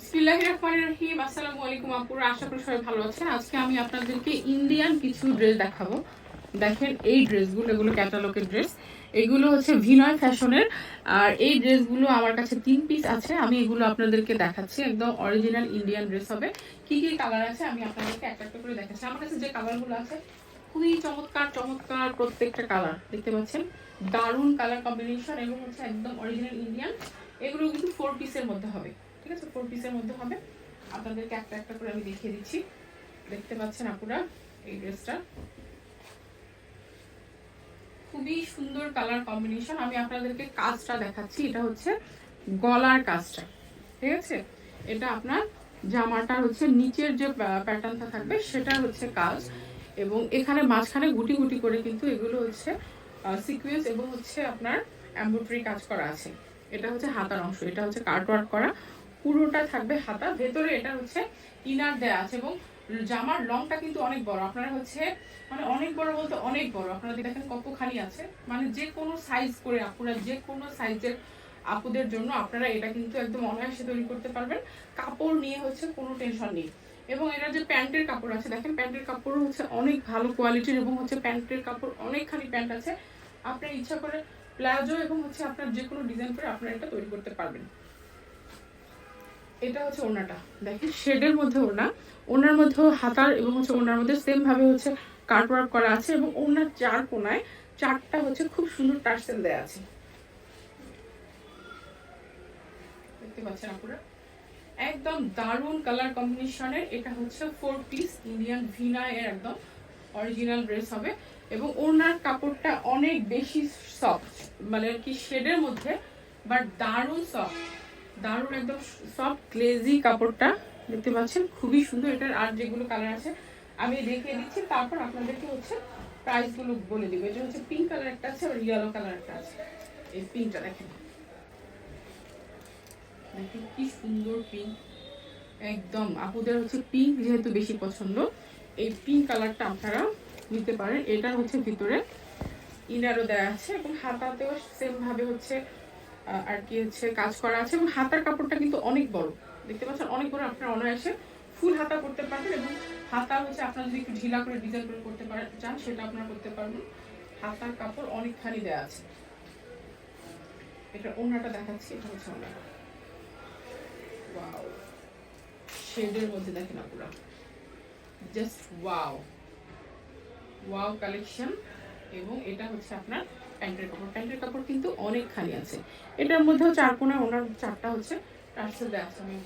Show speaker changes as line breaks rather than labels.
বিসমিল্লাহির রহমানির রহিম। আসসালামু আলাইকুম আপুরা, আশা করি সবাই ভালো আছেন। আজকে আমি আপনাদেরকে ইন্ডিয়ান কিছু ড্রেস দেখাবো। দেখেন এই ড্রেসগুলো, এগুলো ক্যাটালগের ড্রেস। এগুলো হচ্ছে ভিনয় ফ্যাশনের। আর এই ড্রেসগুলো আমার কাছে 3 পিস আছে, আমি এগুলো আপনাদেরকে দেখাচ্ছি। একদম অরিজিনাল ইন্ডিয়ান ড্রেস হবে। কি কি কালার আছে আমি আপনাদেরকে একটা একটা করে দেখাচ্ছি। আমার কাছে যে কালারগুলো আছে খুবই চমৎকার চমৎকার, প্রত্যেকটা কালার দেখতে পাচ্ছেন, দারুণ কালার কম্বিনেশন এবং হচ্ছে একদম অরিজিনাল ইন্ডিয়ান। এগুলো কিন্তু 4 পিসের মধ্যে হবে, ঠিক আছে? 4 পিসের মধ্যে হবে। আপনাদেরকে একটা একটা করে আমি দেখিয়ে দিচ্ছি। দেখতে পাচ্ছেন আপুরা, এই ড্রেসটা খুবই সুন্দর কালার কম্বিনেশন। আমি আপনাদেরকে কাজটা দেখাচ্ছি। এটা হচ্ছে গলার কাজটা, ঠিক আছে? এটা আপনার জামাটার হচ্ছে নিচের যে প্যাটার্নটা থাকবে সেটা হচ্ছে কাজ, এবং এখানে মাঝখানে গুটি গুটি করে কিন্তু এগুলো হচ্ছে সিকোয়েন্স এবং হচ্ছে আপনার এমব্রয়ডারি কাজ করা আছে। এটা হচ্ছে হাতার অংশ, এটা হচ্ছে কাট ওয়ার্ক করা, পুরোটা থাকবে হাতা। ভেতরে এটা হচ্ছে ইনার দেয়া আছে, এবং জামার লংটা কিন্তু অনেক বড়। আপনারা হচ্ছে মানে অনেক বড় বলতে অনেক বড়, আপনারা দেখেন কতখানি আছে। মানে যে কোনো সাইজ করে আপনারা, যে কোনো সাইজের আপুদের জন্য আপনারা এটা কিন্তু একদম অনায়াসে তৈরি করতে পারবেন। কাপড় নিয়ে হচ্ছে কোনো টেনশন নেই। এবং এটা যে প্যান্টের কাপড় আছে, দেখেন প্যান্টের কাপড় হচ্ছে অনেক ভালো কোয়ালিটির, এবং হচ্ছে প্যান্টের কাপড় অনেকখানি প্যান্ট আছে। আপনার ইচ্ছা করে প্লাজো এবং হচ্ছে আপনার যে কোনো ডিজাইন করে আপনারা এটা তৈরি করতে পারবেন। এটা হচ্ছে ওড়নাটা, দেখেন শেডের মধ্যে ওড়না। ওড়নার মধ্যেও হাতার এবং হচ্ছে ওড়নার মধ্যে সেম ভাবে হচ্ছে কাট ওয়ার্ক করা আছে, এবং ওড়নার 4 কোণায় 4টা হচ্ছে খুব সুন্দর টার্সেল দেয়া আছে। দেখতে পাচ্ছেন আপনারা, একদম দারুন কালার কম্বিনেশনের। এটা হচ্ছে 4 পিস ইন্ডিয়ান ভিনায় এর একদম অরিজিনাল ড্রেস হবে। এবং ওড়নার কাপড়টা অনেক বেশি সফট, মানে আর কি শেডের মধ্যে, বাট দারুন সফট, দারুন একদম সফট গ্লেজি কাপড়টা। দেখতে পাচ্ছেন খুবই সুন্দর। এটার আর যেগুলো কালার আছে আমি দেখিয়ে দিচ্ছি, তারপর আপনাদেরকে হচ্ছে প্রাইস গুলো বলে দিব। এটা হচ্ছে পিঙ্ক কালার একটা আছে, আর ইয়েলো কালার একটা আছে। এই পিঙ্কটা দেখেন, দেখেন কি সুন্দর পিঙ্ক। একদম আপুদের হচ্ছে পিঙ্ক যেহেতু বেশি পছন্দ, এই পিঙ্ক কালারটা আপনারা নিতে পারেন। এটা হচ্ছে ভিতরে ইনারও দেওয়া আছে, এবং হাতাতেও সেম ভাবে হচ্ছে আর কি হচ্ছে কাজ করা আছে। এবং হাতার কাপড়টা কিন্তু অনেক বড়, দেখতে পাচ্ছেন অনেক বড়। আপনারা অনায়াসে ফুল হাতা করতে পারবেন, এবং হাতা হচ্ছে আপনারা যদি একটু ঢিলা করে ডিজাইন করে করতে পারেন চান সেটা আপনারা করতে পারবেন। হাতার কাপড় অনেকখানি দেওয়া আছে। এটা ওড়নাটা দেখাচ্ছি, এটা হচ্ছে ওড়নাটা। ওয়াও, শেডের মধ্যে দেখেন আপনারা, জাস্ট ওয়াও ওয়াও কালেকশন। এবং এটা হচ্ছে আপনার প্যান্টের কাপড়। প্যান্টের কাপড় কিন্তু অনেকখানি আছে। এটার মধ্যেও 4 কোণায় ওনার 4টা হচ্ছে টার্সেল দেওয়া আছে। আমি